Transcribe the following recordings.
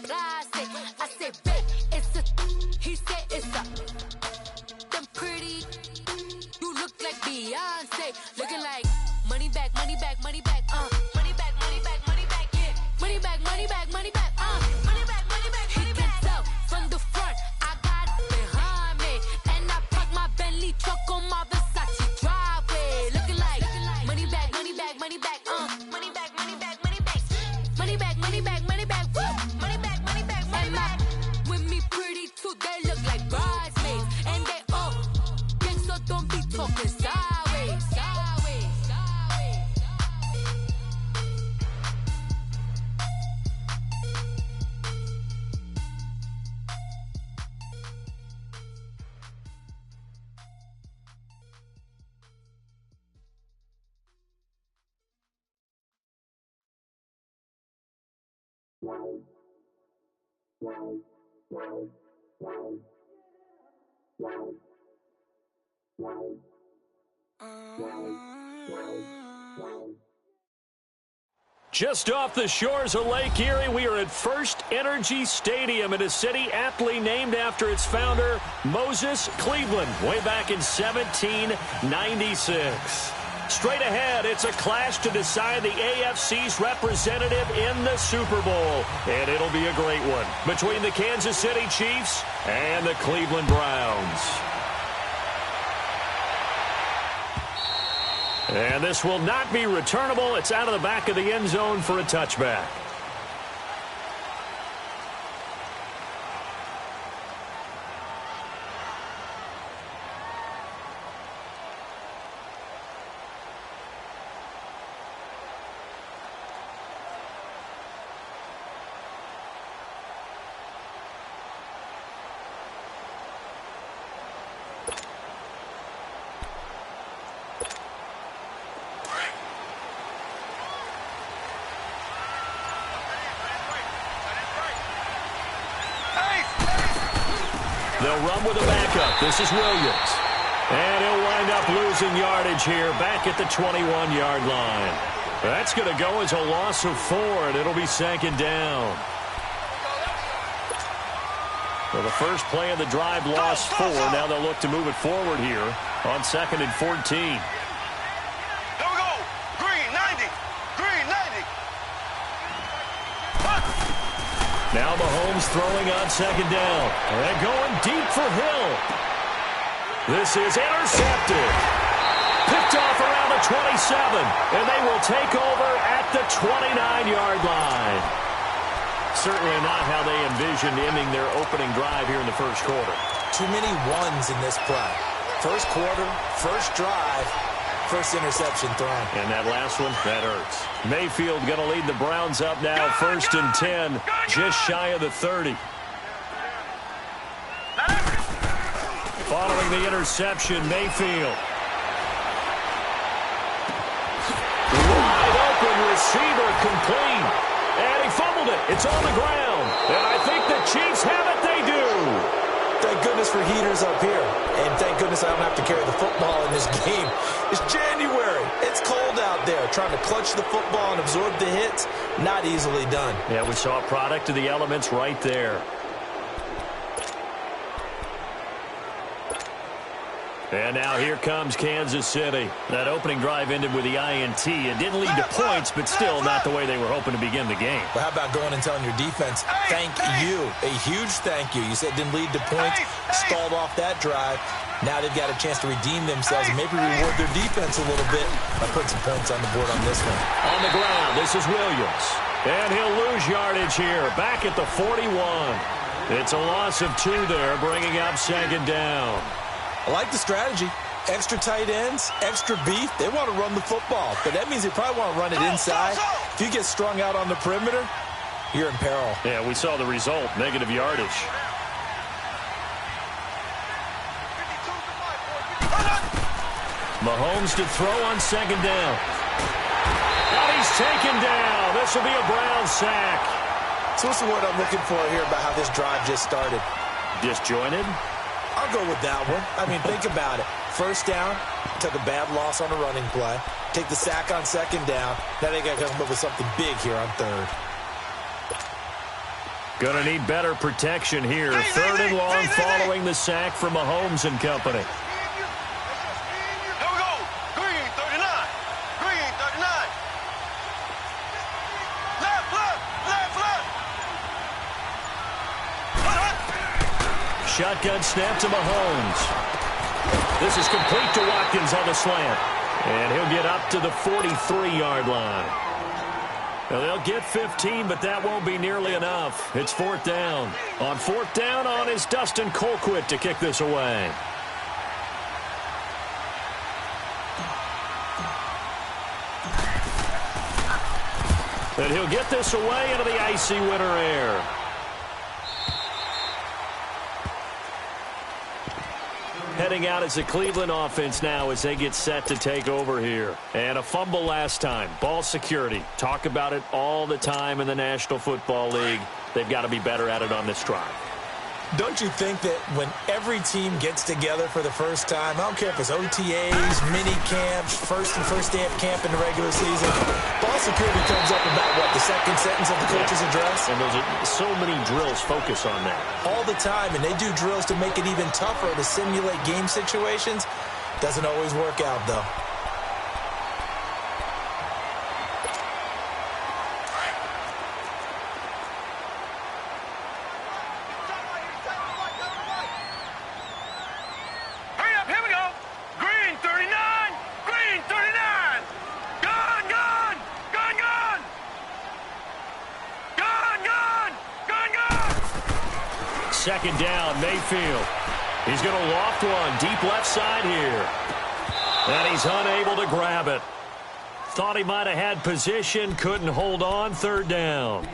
classic. I say, bet it's a, he said it's a. Them pretty, you look like Beyonce. Looking like money back, money back, money back, money back, money back, money back, yeah. Money back, money back, money back, money back, money back, money back. He can tell from the front, I got it behind me. And I park my Bentley truck on my Versace driveway. Looking like money back, money back, money back, money back, money back, money back. Money back, money back, money back, woo! Money back, money back, money back. With me pretty too, they look like bridesmaids. And they all gang, so don't be talking sideways, sideways, sideways. Just off the shores of Lake Erie, we are at First Energy Stadium in a city aptly named after its founder, Moses Cleveland, way back in 1796. Straight ahead, it's a clash to decide the AFC's representative in the Super Bowl. And it'll be a great one between the Kansas City Chiefs and the Cleveland Browns. And this will not be returnable. It's out of the back of the end zone for a touchback. They'll run with a backup. This is Williams. And he'll wind up losing yardage here back at the 21-yard line. That's going to go as a loss of 4, and it'll be second down. Well, the first play of the drive lost 4. Now they'll look to move it forward here on 2nd and 14. Now Mahomes throwing on second down. And going deep for Hill. This is intercepted. Picked off around the 27. And they will take over at the 29-yard line. Certainly not how they envisioned ending their opening drive here in the first quarter. Too many ones in this play. First quarter, first drive, first interception thrown. And that last one, that hurts. Mayfield going to lead the Browns up now, 1st and 10, just shy of the 30. Following the interception, Mayfield. Wide open receiver complete. And he fumbled it. It's on the ground. And I think the Chiefs have it. They do. Thank goodness for heaters up here. And thank goodness I don't have to carry the football in this game. It's January. It's cold out there. Trying to clutch the football and absorb the hits, not easily done. Yeah, we saw a product of the elements right there. And now here comes Kansas City. That opening drive ended with the INT. It didn't lead to points, but still not the way they were hoping to begin the game. Well, how about going and telling your defense, thank you, a huge thank you. You said it didn't lead to points, stalled off that drive. Now they've got a chance to redeem themselves and maybe reward their defense a little bit by putting some points on the board on this one. On the ground, this is Williams. And he'll lose yardage here, back at the 41. It's a loss of 2 there, bringing up second down. I like the strategy. Extra tight ends, extra beef. They want to run the football, but that means they probably want to run it inside. If you get strung out on the perimeter, you're in peril. Yeah, we saw the result, negative yardage. Mahomes to throw on second down. And he's taken down. This will be a Brown sack. So what's the word I'm looking for here about how this drive just started? Disjointed? I'll go with that one. I mean, think about it. First down, took a bad loss on a running play. Take the sack on second down. Now they got to come up with something big here on third. Going to need better protection here. Third and long following the sack from Mahomes and company. Here we go. Green, 39. Green, 39. Left, left, left, left. Shotgun snap to Mahomes. This is complete to Watkins on the slant. And he'll get up to the 43-yard line. Now, they'll get 15, but that won't be nearly enough. It's fourth down. On fourth down is Dustin Colquitt to kick this away. And he'll get this away into the icy winter air. Heading out as a Cleveland offense now as they get set to take over here. And a fumble last time. Ball security. Talk about it all the time in the National Football League. They've got to be better at it on this drive. Don't you think that when every team gets together for the first time, I don't care if it's OTAs, mini camps, first day of camp in the regular season, ball security comes up about, what, the second sentence of the coach's address? And there's so many drills focus on that. All the time, and they do drills to make it even tougher to simulate game situations. Doesn't always work out, though. Second down, Mayfield. He's going to loft one deep left side here. And he's unable to grab it. Thought he might have had position, couldn't hold on. Third down.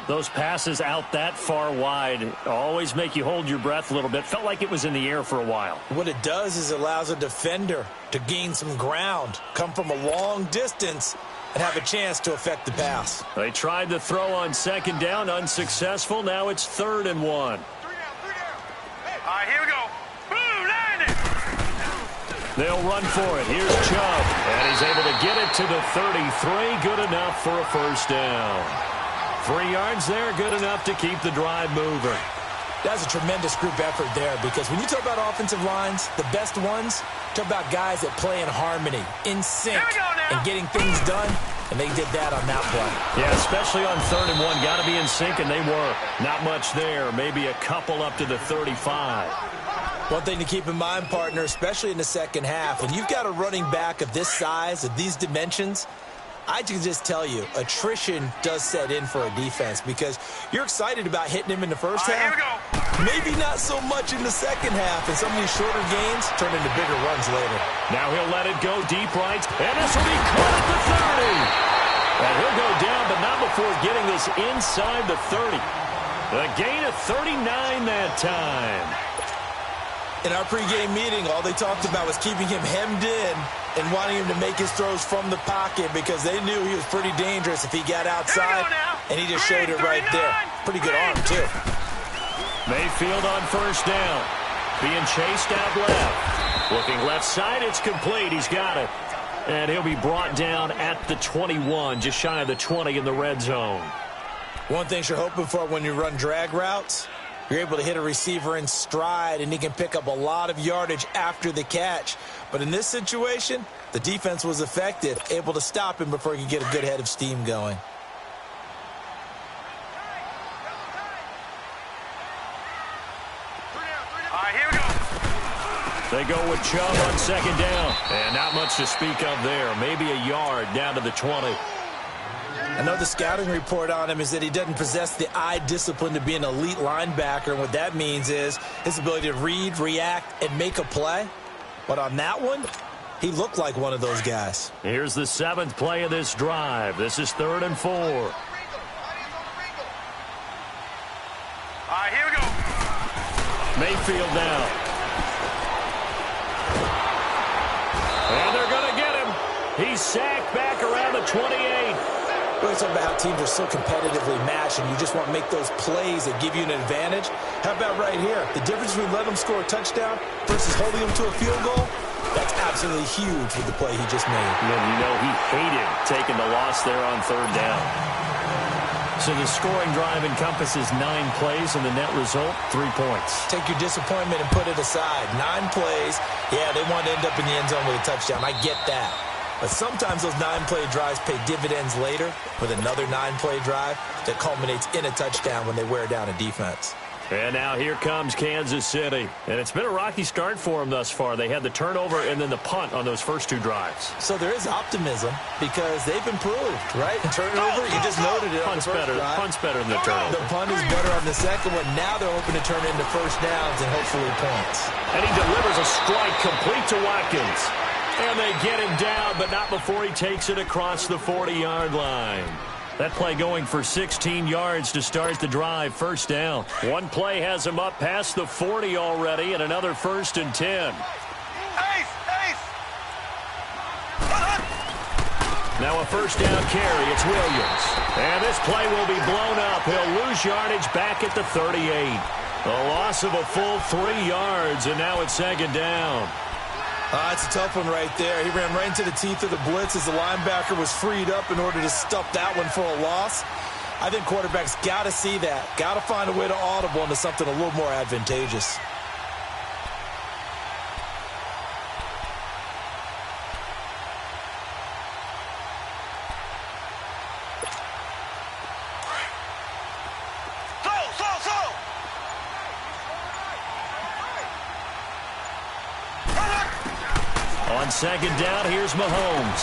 Those passes out that far wide always make you hold your breath a little bit. Felt like it was in the air for a while. What it does is allows a defender to gain some ground, come from a long distance, and have a chance to affect the pass. They tried to throw on second down, unsuccessful. Now it's 3rd and 1. All right, here we go. Boom, landed. They'll run for it. Here's Chubb, and he's able to get it to the 33. Good enough for a first down. 3 yards there, good enough to keep the drive moving. That's a tremendous group effort there, because when you talk about offensive lines, the best ones, talk about guys that play in harmony, in sync, and getting things done, and they did that on that play. Yeah, especially on 3rd and 1. Got to be in sync, and they were. Not much there. Maybe a couple up to the 35. One thing to keep in mind, partner, especially in the second half, when you've got a running back of this size, of these dimensions, I can just tell you, attrition does set in for a defense, because you're excited about hitting him in the first half. Here we go. Maybe not so much in the second half, and some of these shorter gains turn into bigger runs later. Now he'll let it go deep right, and this will be caught at the 30. And he'll go down, but not before getting this inside the 30. A gain of 39 that time. In our pregame meeting, all they talked about was keeping him hemmed in and wanting him to make his throws from the pocket, because they knew he was pretty dangerous if he got outside, and he just showed it right there. Pretty good arm, too. Mayfield on first down. Being chased out left. Looking left side, it's complete. He's got it. And he'll be brought down at the 21, just shy of the 20 in the red zone. One thing you're hoping for when you run drag routes, you're able to hit a receiver in stride, and he can pick up a lot of yardage after the catch. But in this situation, the defense was effective, able to stop him before he could get a good head of steam going. All right, here we go. They go with Chubb on second down. And not much to speak of there. Maybe a yard down to the 20. Another scouting report on him is that he doesn't possess the eye discipline to be an elite linebacker. And what that means is his ability to read, react, and make a play. But on that one, he looked like one of those guys. Here's the 7th play of this drive. This is 3rd and 4. All right, here we go. Mayfield now. And they're going to get him. He's sacked back around the 28. We talk about how teams are so competitively matched, and you just want to make those plays that give you an advantage. How about right here? The difference between letting them score a touchdown versus holding them to a field goal, that's absolutely huge with the play he just made. And you know he hated taking the loss there on 3rd down. So the scoring drive encompasses 9 plays, and the net result, 3 points. Take your disappointment and put it aside. 9 plays. Yeah, they want to end up in the end zone with a touchdown. I get that. But sometimes those 9-play drives pay dividends later with another 9-play drive that culminates in a touchdown when they wear down a defense. And now here comes Kansas City. And it's been a rocky start for them thus far. They had the turnover and then the punt on those first 2 drives. So there is optimism because they've improved, right? Turnover, you just noted it. Punt's better than the turnover. The punt is better on the second one. Now they're hoping to turn into first downs and hopefully points. And he delivers a strike complete to Watkins. And they get him down, but not before he takes it across the 40-yard line. That play going for 16 yards to start the drive. First down. One play has him up past the 40 already, and another 1st and 10. Now a first down carry. It's Williams. And this play will be blown up. He'll lose yardage back at the 38. A loss of a full 3 yards, and now it's 2nd down. It's a tough one right there. He ran right into the teeth of the blitz as the linebacker was freed up in order to stuff that one for a loss. I think quarterbacks got to see that. Got to find a way to audible into something a little more advantageous. On 2nd down, here's Mahomes.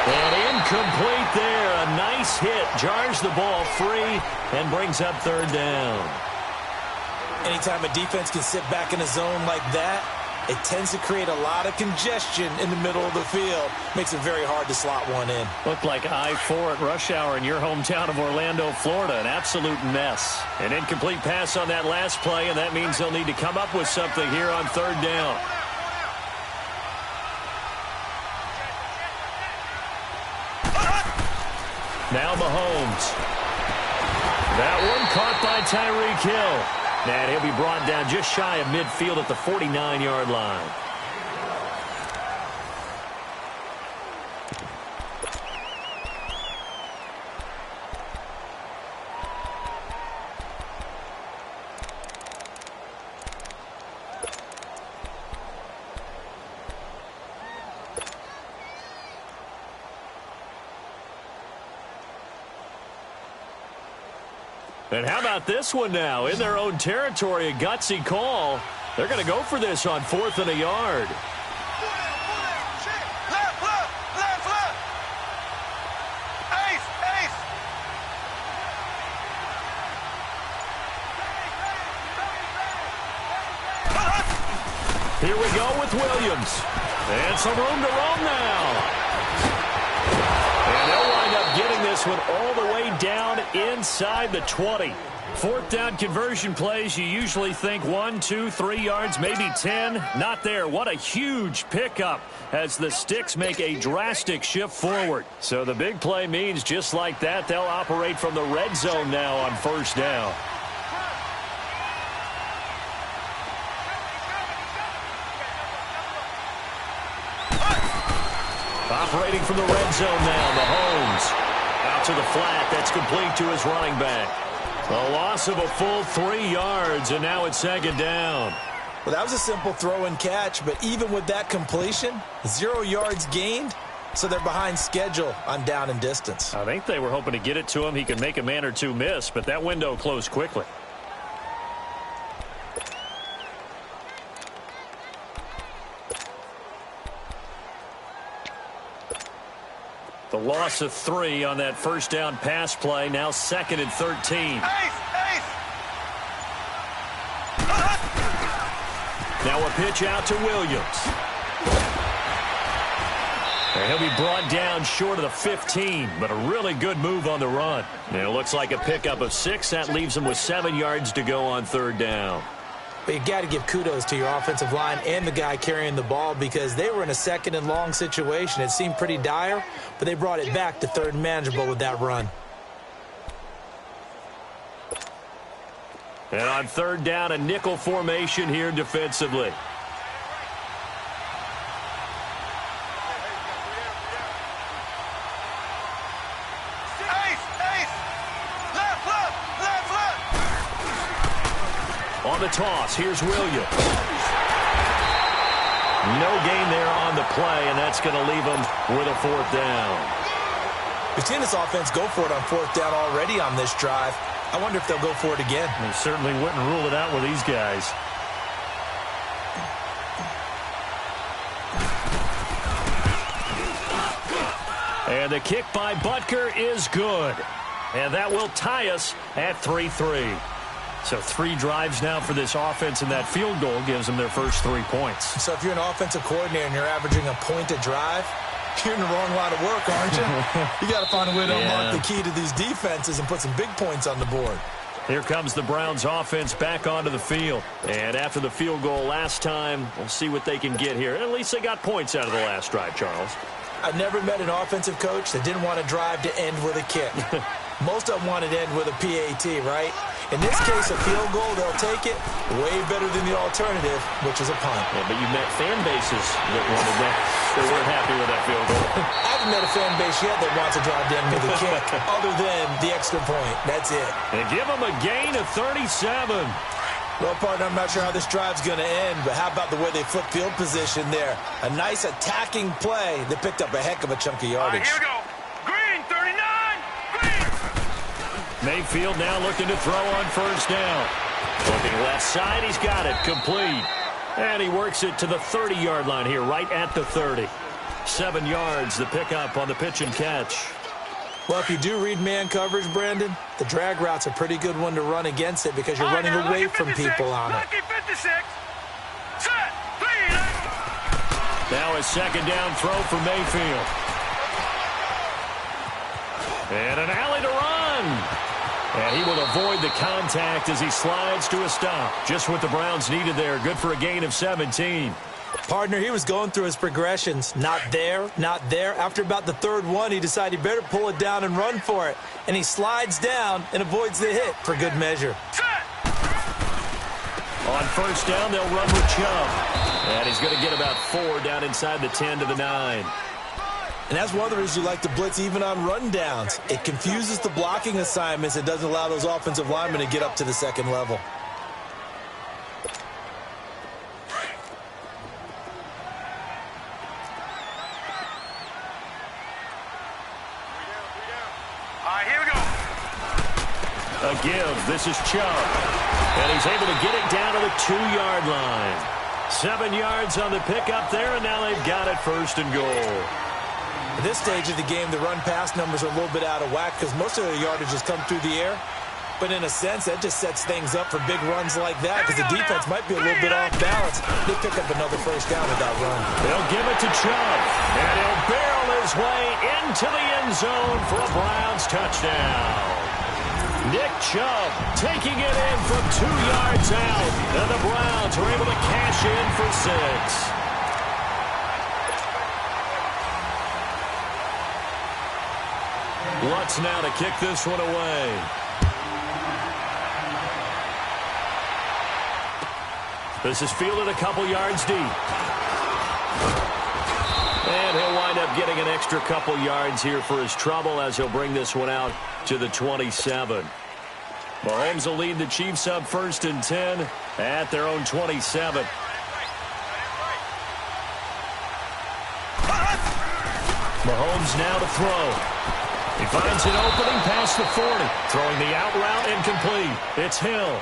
And incomplete there. A nice hit. Jars the ball free and brings up 3rd down. Anytime a defense can sit back in a zone like that, it tends to create a lot of congestion in the middle of the field. Makes it very hard to slot one in. Looked like I-4 at rush hour in your hometown of Orlando, Florida. An absolute mess. An incomplete pass on that last play, and that means they'll need to come up with something here on 3rd down. Now Mahomes. That one caught by Tyreek Hill. And he'll be brought down just shy of midfield at the 49-yard line. And how about this one now? In their own territory, a gutsy call. They're going to go for this on 4th and a yard. Here we go with Williams. And some room to roam now. And they'll wind up getting this one all the way down inside the 20. 4th down conversion plays, you usually think 1, 2, 3 yards, maybe 10. Not there. What a huge pickup as the Sticks make a drastic shift forward. So the big play means just like that, they'll operate from the red zone now on 1st down. Operating from the red zone now, Mahomes. Out to the flat, that's complete to his running back. A loss of a full 3 yards, and now it's 2nd down. Well, that was a simple throw and catch, but even with that completion, 0 yards gained, so they're behind schedule on down and distance. I think they were hoping to get it to him. He could make a man or two miss, but that window closed quickly. The loss of 3 on that 1st down pass play. Now 2nd and 13. Now a pitch out to Williams. And he'll be brought down short of the 15, but a really good move on the run. And it looks like a pickup of 6. That leaves him with 7 yards to go on 3rd down. But you got to give kudos to your offensive line and the guy carrying the ball because they were in a 2nd and long situation. It seemed pretty dire, but they brought it back to 3rd and manageable with that run. And on 3rd down, a nickel formation here defensively. On the toss, here's Williams. No gain there on the play, and that's going to leave them with a 4th down. We've seen this offense go for it on 4th down already on this drive. I wonder if they'll go for it again. They certainly wouldn't rule it out with these guys. And the kick by Butker is good. And that will tie us at 3-3. So 3 drives now for this offense, and that field goal gives them their first 3 points. So if you're an offensive coordinator and you're averaging a point a drive, you're in the wrong line of work, aren't you? You got to find a way to unlock the key to these defenses and put some big points on the board. Here comes the Browns offense back onto the field. And after the field goal last time, we'll see what they can get here. At least they got points out of the last drive, Charles. I've never met an offensive coach that didn't want to drive to end with a kick. Most of them wanted to end with a PAT, right? In this case, a field goal, they'll take it way better than the alternative, which is a punt. Yeah, but you met fan bases that wanted that. They weren't happy with that field goal. I haven't met a fan base yet that wants to drive to end with a kick, other than the extra point. That's it. And give them a gain of 37. Well, partner, I'm not sure how this drive's going to end, but how about the way they flip field position there? A nice attacking play that picked up a heck of a chunk of yardage. Here we go. Green, 39. Green. Mayfield now looking to throw on 1st down. Looking left side, he's got it, complete. And he works it to the 30-yard line here, right at the 30. 7 yards, the pickup on the pitch and catch. Well, if you do read man coverage, Brandon, the drag route's a pretty good one to run against it because you're running away from people on it. Lucky 56. Set. Clean. Now a 2nd down throw for Mayfield. And an alley to run. And he will avoid the contact as he slides to a stop. Just what the Browns needed there. Good for a gain of 17. Partner, he was going through his progressions. Not there, not there. After about the 3rd one, he decided he better pull it down and run for it. And he slides down and avoids the hit for good measure. On 1st down, they'll run with Chubb. And he's going to get about 4 down inside the 10 to the 9. And that's one of the reasons you like to blitz even on rundowns. It confuses the blocking assignments. It doesn't allow those offensive linemen to get up to the 2nd level. Here we go. A give. This is Chubb. And he's able to get it down to the 2-yard line. 7 yards on the pickup there, and now they've got it 1st and goal. At this stage of the game, the run-pass numbers are a little bit out of whack because most of the yardage has come through the air. But in a sense, that just sets things up for big runs like that because the defense might be a little bit off balance. They pick up another 1st down with that run. They'll give it to Chubb, and he'll barrel his way into the end zone for a Browns touchdown. Nick Chubb taking it in from 2 yards out, and the Browns are able to cash in for 6. Lutz now to kick this one away. This is fielded a couple yards deep. And he'll wind up getting an extra couple yards here for his trouble as he'll bring this one out to the 27. Mahomes will lead the Chiefs up 1st and 10 at their own 27. Mahomes now to throw. He finds an opening past the 40. Throwing the out route incomplete. It's Hill.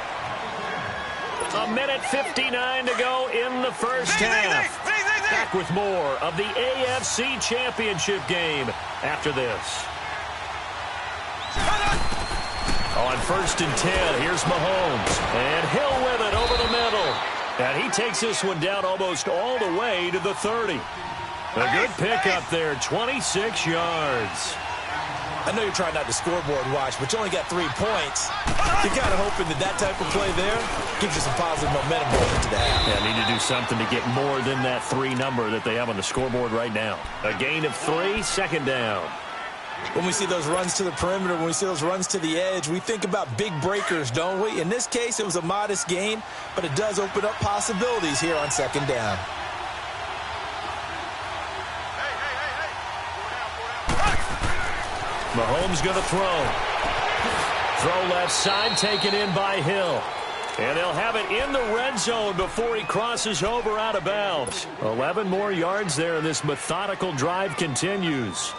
1:59 to go in the 1st half. Back with more of the AFC Championship game after this. On 1st and 10, here's Mahomes. And Hill with it over the middle. And he takes this one down almost all the way to the 30. A good pickup there, 26 yards. I know you're trying not to scoreboard watch, but you only got 3 points. You're kind of hoping that that type of play there gives you some positive momentum going into that. Yeah, need to do something to get more than that 3 number that they have on the scoreboard right now. A gain of 3, 2nd down. When we see those runs to the perimeter, when we see those runs to the edge, we think about big breakers, don't we? In this case, it was a modest gain, but it does open up possibilities here on 2nd down. Mahomes going to throw. Throw left side, taken in by Hill. And they'll have it in the red zone before he crosses over out of bounds. 11 more yards there, and this methodical drive continues.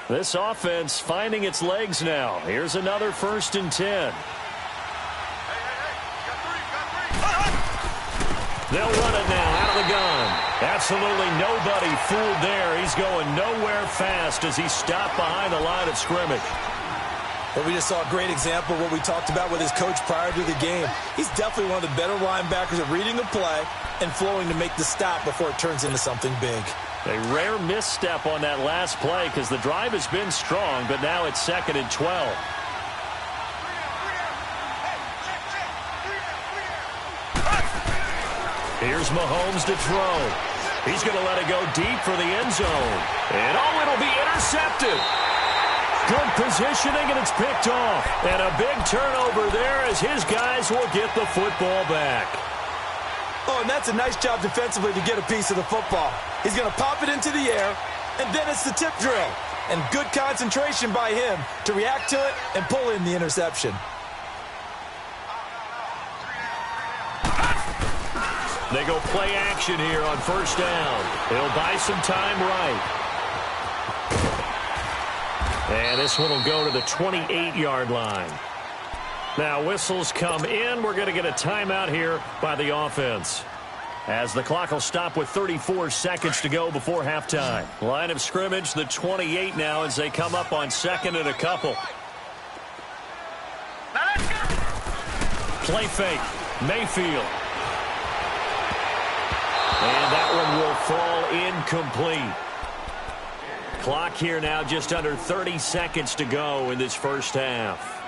This offense finding its legs now. Here's another 1st and 10. They'll run it now out of the gun. Absolutely nobody fooled there. He's going nowhere fast as he's stopped behind the line of scrimmage. Well, we just saw a great example of what we talked about with his coach prior to the game. He's definitely one of the better linebackers at reading a play and flowing to make the stop before it turns into something big. A rare misstep on that last play because the drive has been strong, but now it's 2nd and 12. Here's Mahomes to throw. He's going to let it go deep for the end zone. And, it'll be intercepted. Good positioning, and it's picked off. And a big turnover there as his guys will get the football back. Oh, and that's a nice job defensively to get a piece of the football. He's going to pop it into the air, and then it's the tip drill. And good concentration by him to react to it and pull in the interception. They go play action here on 1st down. They'll buy some time right. And this one will go to the 28-yard line. Now whistles come in. We're going to get a timeout here by the offense, as the clock will stop with 34 seconds to go before halftime. Line of scrimmage, the 28 now as they come up on 2nd and a couple. Play fake. Mayfield. And that one will fall incomplete. Clock here now just under 30 seconds to go in this first half.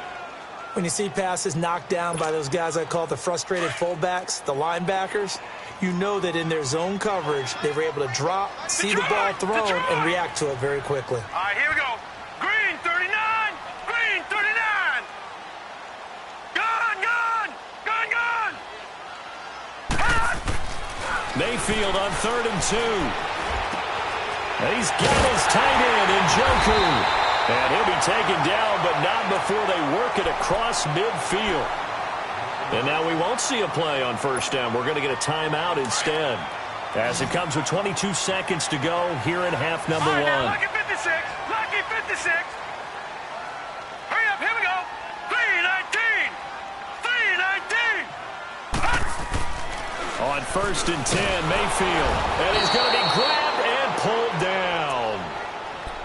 When you see passes knocked down by those guys I call the frustrated fullbacks, the linebackers, you know that in their zone coverage, they were able to drop, see the ball thrown, and react to it very quickly. All right, here we go. Green 39! Green 39! Gone, gone! Gone, gone! Mayfield on 3rd and 2. He's got his tight end in Njoku. And he'll be taken down, but not before they work it across midfield. And now we won't see a play on 1st down. We're going to get a timeout instead, as it comes with 22 seconds to go here in half number 1. Lucky 56! Lucky 56! Hurry up, here we go! 319! 319! On 1st and 10, Mayfield. And he's going to be grabbed and pulled down.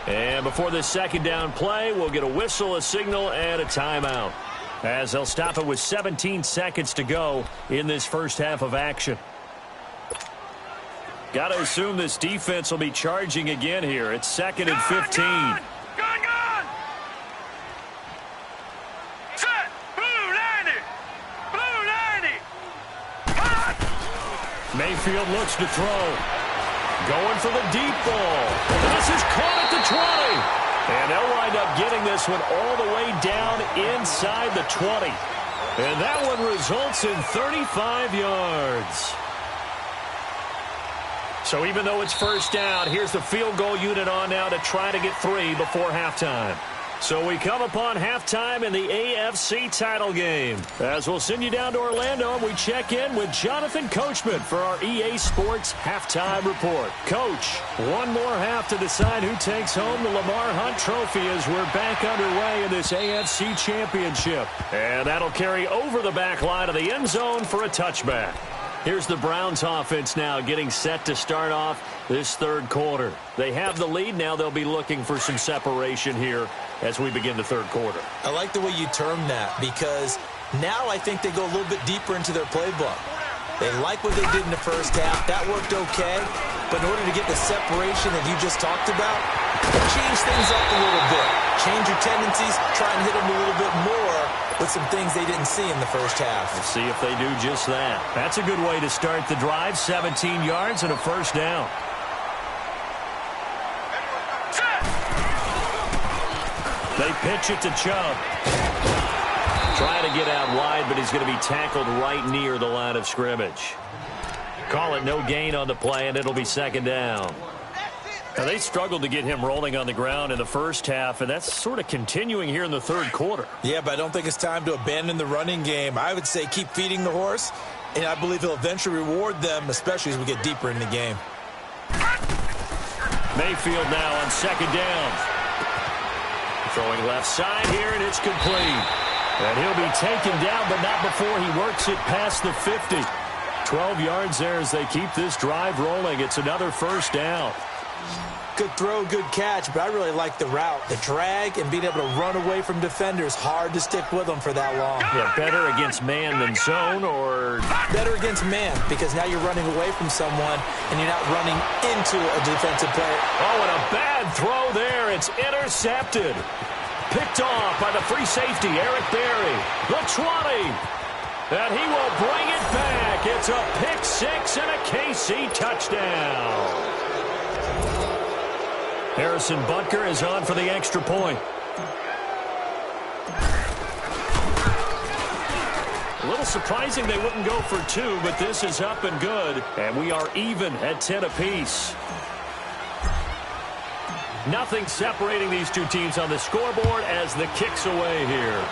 And before this 2nd down play, we'll get a whistle, a signal, and a timeout, as they'll stop it with 17 seconds to go in this first half of action. Got to assume this defense will be charging again here. It's 2nd and 15. Gone, gone! Set! Blue 90! Blue 90! Mayfield looks to throw. Going for the deep ball. This is caught at the 20. And they'll wind up getting this one all the way down inside the 20. And that one results in 35 yards. So even though it's 1st down, here's the field goal unit on now to try to get 3 before halftime. So we come upon halftime in the AFC title game, as we'll send you down to Orlando and we check in with Jonathan Coachman for our EA Sports Halftime Report. Coach, one more half to decide who takes home the Lamar Hunt Trophy as we're back underway in this AFC Championship. And that'll carry over the back line of the end zone for a touchback. Here's the Browns offense now getting set to start off this 3rd quarter. They have the lead. Now they'll be looking for some separation here as we begin the 3rd quarter. I like the way you term that, because now I think they go a little bit deeper into their playbook. They like what they did in the first half. That worked okay. But in order to get the separation that you just talked about, change things up a little bit. Change your tendencies. Try and hit them a little bit more with some things they didn't see in the first half. Let's see if they do just that. That's a good way to start the drive. 17 yards and a 1st down. They pitch it to Chubb. Trying to get out wide, but he's going to be tackled right near the line of scrimmage. Call it no gain on the play, and it'll be 2nd down. Now, they struggled to get him rolling on the ground in the first half, and that's sort of continuing here in the third quarter. Yeah, but I don't think it's time to abandon the running game. I would say keep feeding the horse, and I believe he'll eventually reward them, especially as we get deeper in the game. Mayfield now on second down. Throwing left side here, and it's complete. And he'll be taken down, but not before he works it past the 50. 12 yards there as they keep this drive rolling. It's another first down. Good throw, good catch, but I really like the route. The drag and being able to run away from defenders, hard to stick with them for that long. Yeah, better against man than zone, or better against man, because now you're running away from someone and you're not running into a defensive player. Oh, and a bad throw there. It's intercepted. Picked off by the free safety, Eric Berry. The 20. And he will bring it back. It's a pick six and a KC touchdown. Harrison Butker is on for the extra point. A little surprising they wouldn't go for two, but this is up and good. And we are even at 10 apiece. Nothing separating these two teams on the scoreboard as the kick's away here.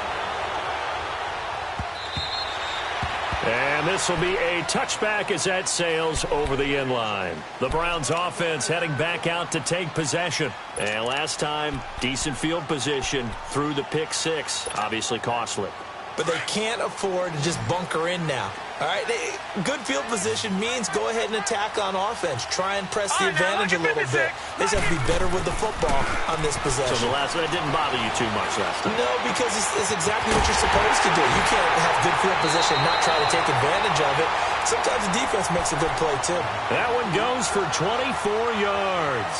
And this will be a touchback as that sails over the end line. The Browns offense heading back out to take possession. And last time, decent field position through the pick six. Obviously costly. But they can't afford to just bunker in now. All right, good field position means go ahead and attack on offense. Try and press the advantage a little bit. They just have to be better with the football on this possession. So the last one, it didn't bother you too much last time? No, because it's exactly what you're supposed to do. You can't have good field position and not try to take advantage of it. Sometimes the defense makes a good play, too. That one goes for 24 yards.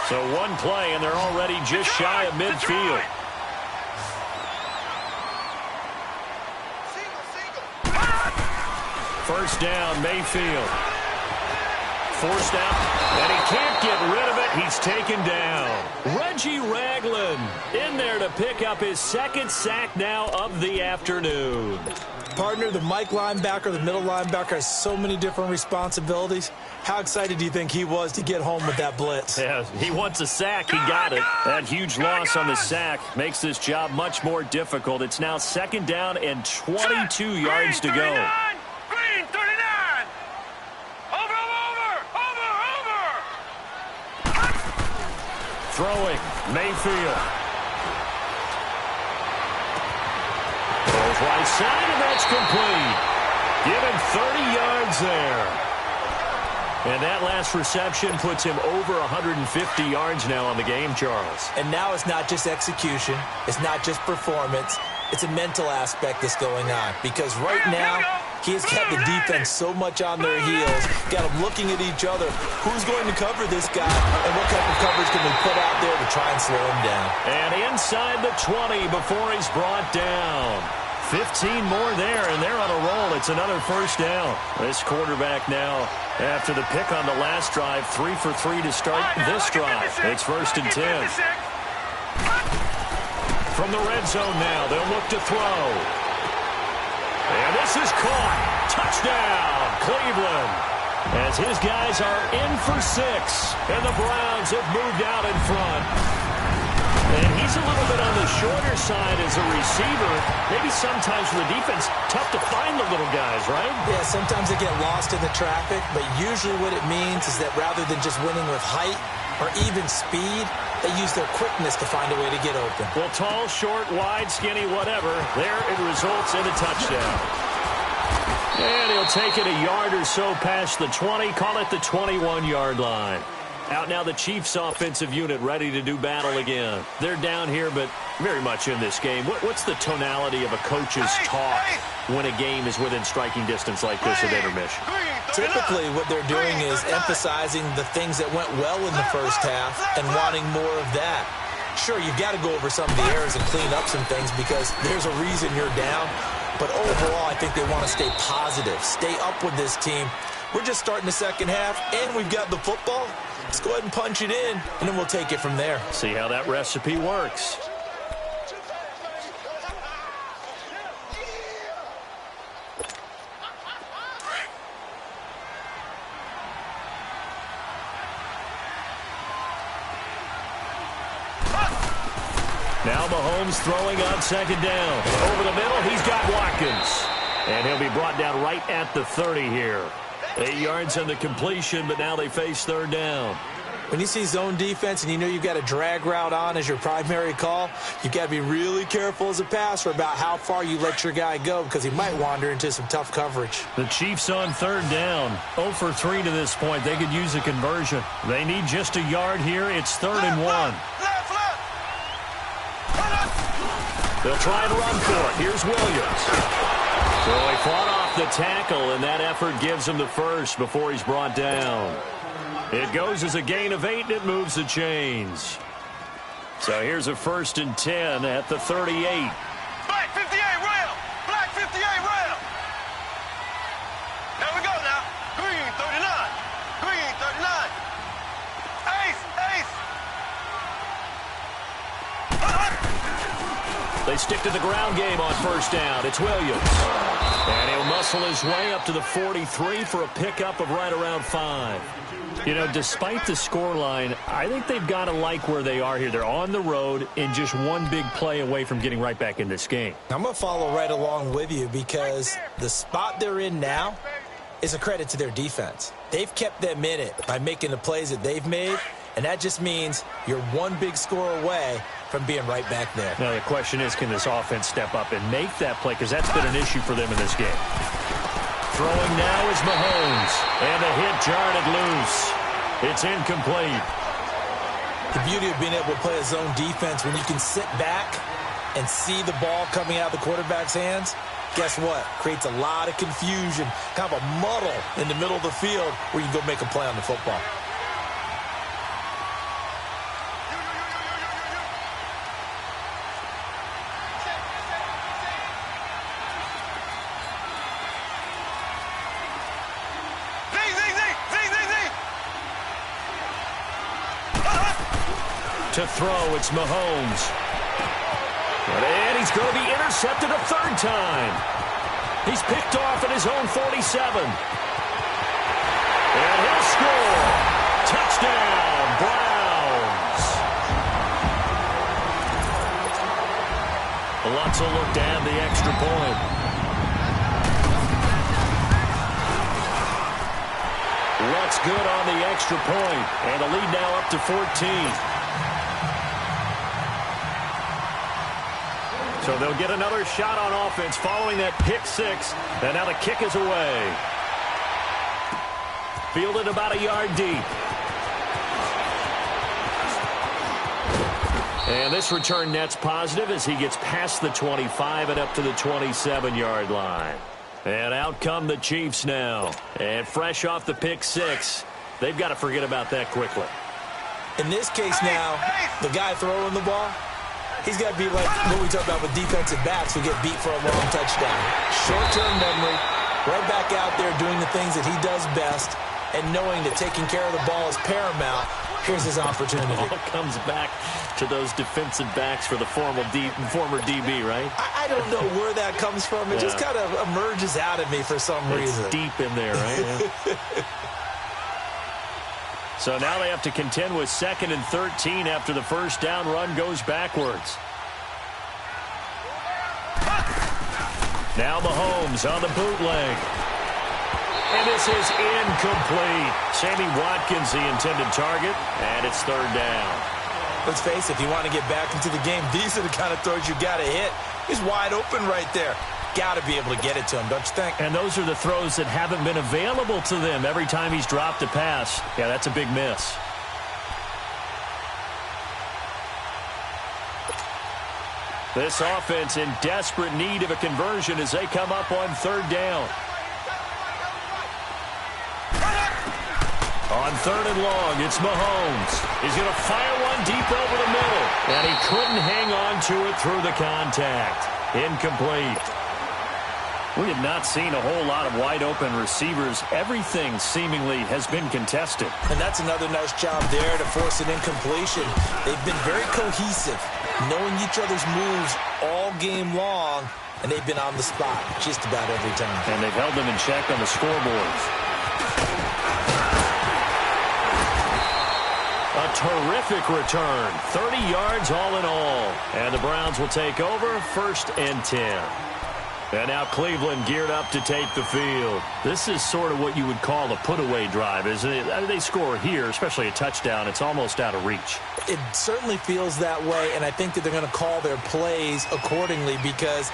So one play, and they're already just shy of midfield. First down, Mayfield. Forced out, and he can't get rid of it. He's taken down. Reggie Ragland in there to pick up his second sack now of the afternoon. Partner, the Mike linebacker, the middle linebacker has so many different responsibilities. How excited do you think he was to get home with that blitz? Yeah, he wants a sack. He got it. That huge loss on the sack makes this job much more difficult. It's now second down and 22 yards to go. Throwing, Mayfield. Goes right side, and that's complete. Give him 30 yards there. And that last reception puts him over 150 yards now on the game, Charles. And now it's not just execution. It's not just performance. It's a mental aspect that's going on. Because right now, he has kept the defense so much on their heels, got them looking at each other. Who's going to cover this guy, and what type of coverage can we put out there to try and slow him down? And inside the 20 before he's brought down. 15 more there, and they're on a roll. It's another first down. This quarterback now, after the pick on the last drive, 3 for 3 to start this drive. It's first and 10. From the red zone now, they'll look to throw. And this is caught. Touchdown, Cleveland. As his guys are in for 6. And the Browns have moved out in front. And he's a little bit on the shorter side as a receiver. Maybe sometimes for the defense, tough to find the little guys, right? Yeah, sometimes they get lost in the traffic. But usually what it means is that rather than just winning with height or even speed, they use their quickness to find a way to get open. Well, tall, short, wide, skinny, whatever. There it results in a touchdown. And he'll take it a yard or so past the 20. Call it the 21-yard line. Out now the Chiefs offensive unit ready to do battle again. They're down here, but very much in this game. What's the tonality of a coach's talk when a game is within striking distance like this at intermission? Typically, what they're doing is emphasizing the things that went well in the first half and wanting more of that. Sure, you've got to go over some of the errors and clean up some things because there's a reason you're down. But overall, I think they want to stay positive, stay up with this team. We're just starting the second half, and we've got the football. Let's go ahead and punch it in, and then we'll take it from there. See how that recipe works. Now Mahomes throwing on second down. Over the middle, he's got Watkins. And he'll be brought down right at the 30 here. 8 yards on the completion, but now they face third down. When you see zone defense and you know you've got a drag route on as your primary call, you've got to be really careful as a passer about how far you let your guy go because he might wander into some tough coverage. The Chiefs on third down. 0 for 3 to this point. They could use a conversion. They need just a yard here. It's 3rd and 1. They'll try and run for it. Here's Williams. So he fought off the tackle, and that effort gives him the first before he's brought down. It goes as a gain of 8, and it moves the chains. So here's a 1st and 10 at the 38. Black 58 rail. Black 58 rail. There we go now. Green 39. Green 39. Ace. They stick to the ground game on first down. It's Williams. And he'll muscle his way up to the 43 for a pickup of right around 5. You know, despite the scoreline, I think they've got to like where they are here. They're on the road and just one big play away from getting right back in this game. I'm going to follow right along with you because the spot they're in now is a credit to their defense. They've kept them in it by making the plays that they've made, and that just means you're one big score away from being right back there. Now, the question is, can this offense step up and make that play? Because that's been an issue for them in this game. Throwing now is Mahomes. And the hit jarred it loose. It's incomplete. The beauty of being able to play a zone defense when you can sit back and see the ball coming out of the quarterback's hands, guess what? Creates a lot of confusion, kind of a muddle in the middle of the field where you can go make a play on the football. To throw, it's Mahomes. And he's going to be intercepted a 3rd time. He's picked off at his own 47. And he'll score. Touchdown, Browns. Alonso looked to add the extra point. What's good on the extra point. And the lead now up to 14. So they'll get another shot on offense following that pick 6. And now the kick is away. Fielded about a yard deep. And this return net's positive as he gets past the 25 and up to the 27-yard line. And out come the Chiefs now. And fresh off the pick 6, they've got to forget about that quickly. In this case now, the guy throwing the ball, he's got to be like what we talk about with defensive backs who get beat for a long touchdown. Short-term memory, right back out there doing the things that he does best, and knowing that taking care of the ball is paramount. Here's his opportunity. It all comes back to those defensive backs for the former DB, right? I don't know where that comes from. It just kind of emerges out of me for some reason. It's deep in there, right? Yeah. So now they have to contend with 2nd and 13 after the first down run goes backwards. Now Mahomes on the bootleg. And this is incomplete. Sammy Watkins, the intended target, and it's 3rd down. Let's face it, if you want to get back into the game, these are the kind of throws you got to hit. He's wide open right there. Got to be able to get it to him, don't you think? And those are the throws that haven't been available to them every time he's dropped a pass. Yeah, that's a big miss. This offense in desperate need of a conversion as they come up on 3rd down. On 3rd and long, it's Mahomes. He's going to fire one deep over the middle. And he couldn't hang on to it through the contact. Incomplete. We have not seen a whole lot of wide-open receivers. Everything seemingly has been contested. And that's another nice job there to force an incompletion. They've been very cohesive, knowing each other's moves all game long, and they've been on the spot just about every time. And they've held them in check on the scoreboards. A terrific return. 30 yards all in all. And the Browns will take over 1st and 10. And now Cleveland geared up to take the field. This is sort of what you would call a put-away drive, isn't it? They score here, especially a touchdown. It's almost out of reach. It certainly feels that way, and I think that they're going to call their plays accordingly because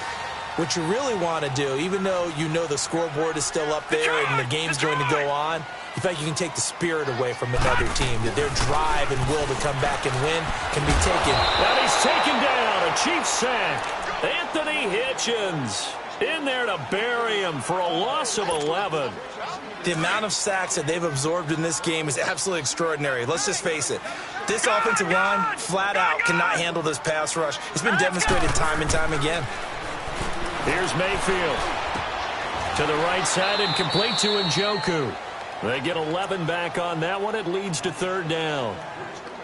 what you really want to do, even though you know the scoreboard is still up there and the game's going to go on, you feel like you can take the spirit away from another team, that their drive and will to come back and win can be taken. And he's taken down, a Chiefs sack. Anthony Hitchens in there to bury him for a loss of 11. The amount of sacks that they've absorbed in this game is absolutely extraordinary. Let's just face it. This offensive line, flat out, cannot handle this pass rush. It's been demonstrated time and time again. Here's Mayfield. To the right side and complete to Njoku. They get 11 back on that one. It leads to 3rd down.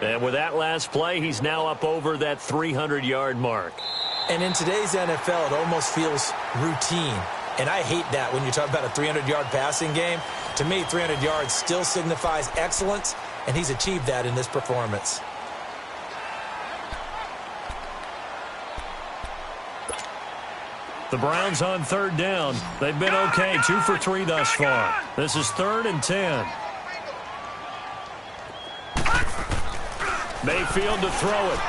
And with that last play, he's now up over that 300-yard mark. And in today's NFL, it almost feels routine. And I hate that when you talk about a 300-yard passing game. To me, 300 yards still signifies excellence, and he's achieved that in this performance. The Browns on 3rd down. They've been okay, 2 for 3 thus far. This is 3rd and 10. Mayfield to throw it.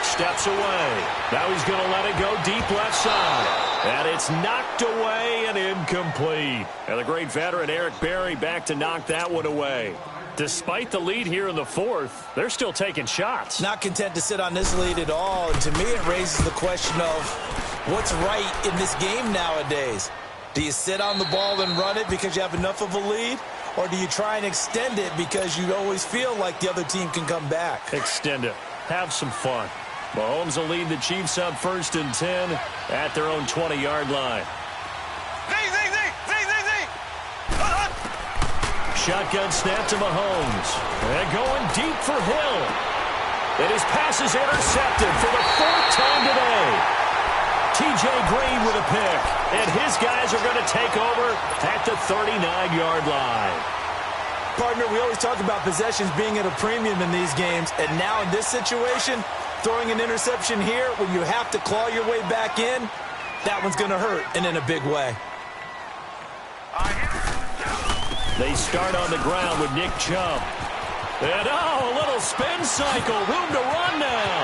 Steps away. Now he's going to let it go deep left side. And it's knocked away and incomplete. And the great veteran Eric Berry back to knock that one away. Despite the lead here in the 4th, they're still taking shots. Not content to sit on this lead at all. And to me, it raises the question of what's right in this game nowadays. Do you sit on the ball and run it because you have enough of a lead? Or do you try and extend it because you always feel like the other team can come back? Extend it. Have some fun. Mahomes will lead the Chiefs up 1st and 10 at their own 20-yard line. Shotgun snap to Mahomes. And going deep for Hill. And his pass is intercepted for the 4th time today. T.J. Green with a pick. And his guys are going to take over at the 39-yard line. Partner, we always talk about possessions being at a premium in these games. And now in this situation, throwing an interception here when you have to claw your way back in, that one's going to hurt, and in a big way. They start on the ground with Nick Chubb. And a little spin cycle. Room to run now.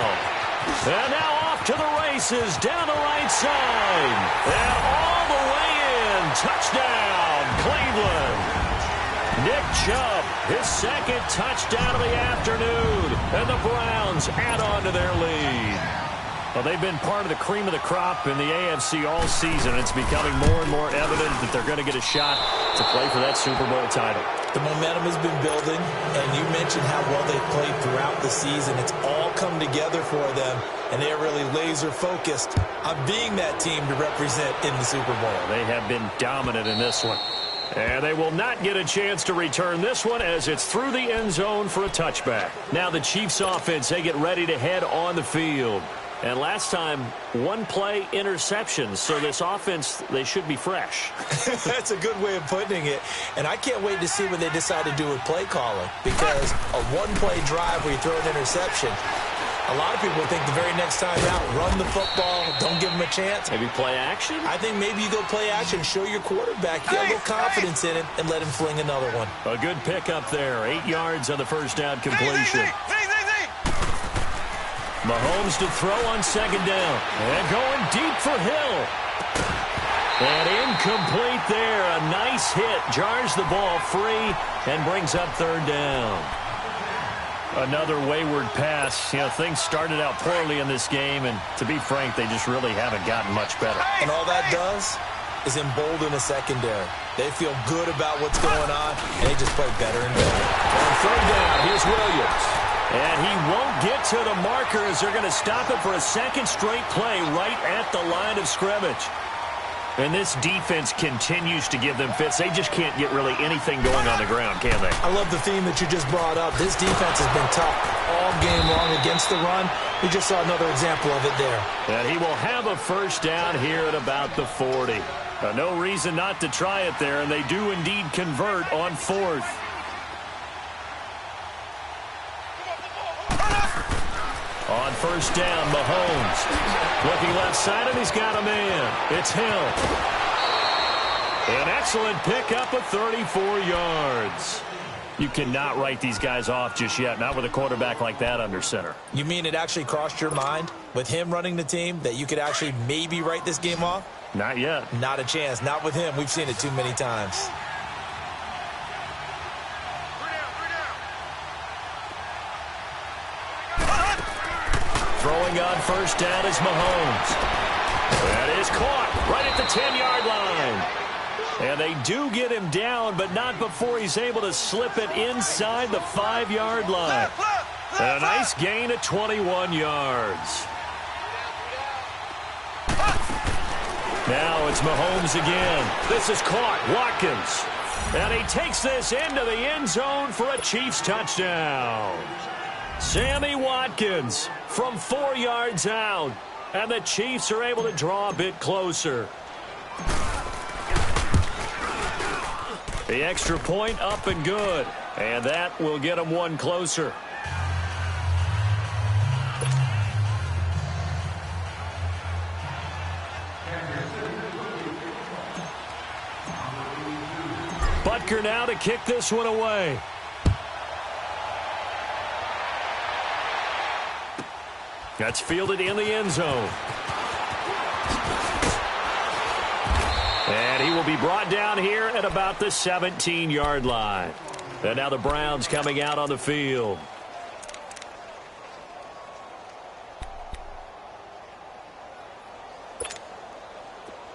And now off to the races. Down the right side. And all the way in. Touchdown, Cleveland. Nick Chubb, his 2nd touchdown of the afternoon. And the Browns add on to their lead. Well, they've been part of the cream of the crop in the AFC all season. It's becoming more and more evident that they're going to get a shot to play for that Super Bowl title. The momentum has been building, and you mentioned how well they've played throughout the season. It's all come together for them, and they're really laser-focused on being that team to represent in the Super Bowl. They have been dominant in this one. And they will not get a chance to return this one as it's through the end zone for a touchback. Now the Chiefs offense, they get ready to head on the field. And last time, 1-play interceptions. So this offense, they should be fresh. That's a good way of putting it. And I can't wait to see what they decide to do with play calling. Because a 1-play drive where you throw an interception, a lot of people think the very next time out, run the football, don't give them a chance. Maybe play action? I think maybe you go play action, show your quarterback, get a little confidence in him, and let him fling another one. A good pick up there. 8 yards on the 1st down completion. Mahomes to throw on 2nd down. And going deep for Hill. And incomplete there. A nice hit. Jars the ball free and brings up 3rd down. Another wayward pass. You know, things started out poorly in this game, and to be frank, they just really haven't gotten much better. And all that does is embolden a secondary. They feel good about what's going on, and they just play better and better. On 3rd down, here's Williams. And he won't get to the marker as they're going to stop it for a 2nd straight play right at the line of scrimmage. And this defense continues to give them fits. They just can't get really anything going on the ground, can they? I love the theme that you just brought up. This defense has been tough all game long against the run. We just saw another example of it there. And he will have a 1st down here at about the 40. No reason not to try it there, and they do indeed convert on 4th. On first down. Mahomes looking left side, and he's got a man. It's Hill. An excellent pickup of 34 yards. You cannot write these guys off just yet, not with a quarterback like that under center. You mean it actually crossed your mind with him running the team that you could actually maybe write this game off? Not yet. Not a chance. Not with him. We've seen it too many times. Throwing on first down is Mahomes. That is caught right at the 10-yard line. And they do get him down, but not before he's able to slip it inside the 5-yard line. And a nice gain of 21 yards. Now it's Mahomes again. This is caught. Watkins. And he takes this into the end zone for a Chiefs touchdown. Sammy Watkins from 4 yards out. And the Chiefs are able to draw a bit closer. The extra point up and good. And that will get them one closer. Butker now to kick this one away. That's fielded in the end zone. And he will be brought down here at about the 17-yard line. And now the Browns coming out on the field.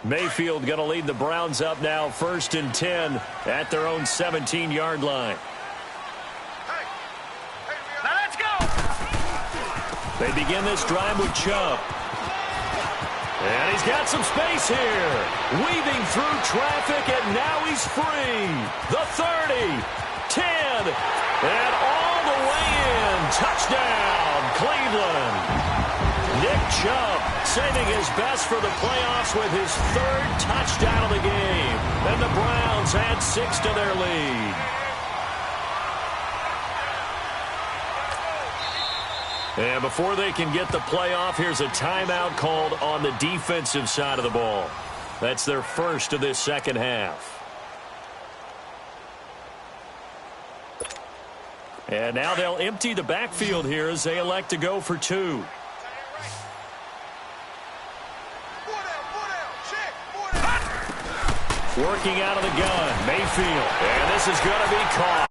Mayfield going to lead the Browns up now, 1st and 10 at their own 17-yard line. Now let's go! They begin this drive with Chubb. And he's got some space here. Weaving through traffic, and now he's free. The 30, 10, and all the way in. Touchdown, Cleveland. Nick Chubb saving his best for the playoffs with his 3rd touchdown of the game. And the Browns add 6 to their lead. And before they can get the playoff, here's a timeout called on the defensive side of the ball. That's their first of this second half. And now they'll empty the backfield here as they elect to go for 2. Working out of the gun, Mayfield. And this is going to be caught.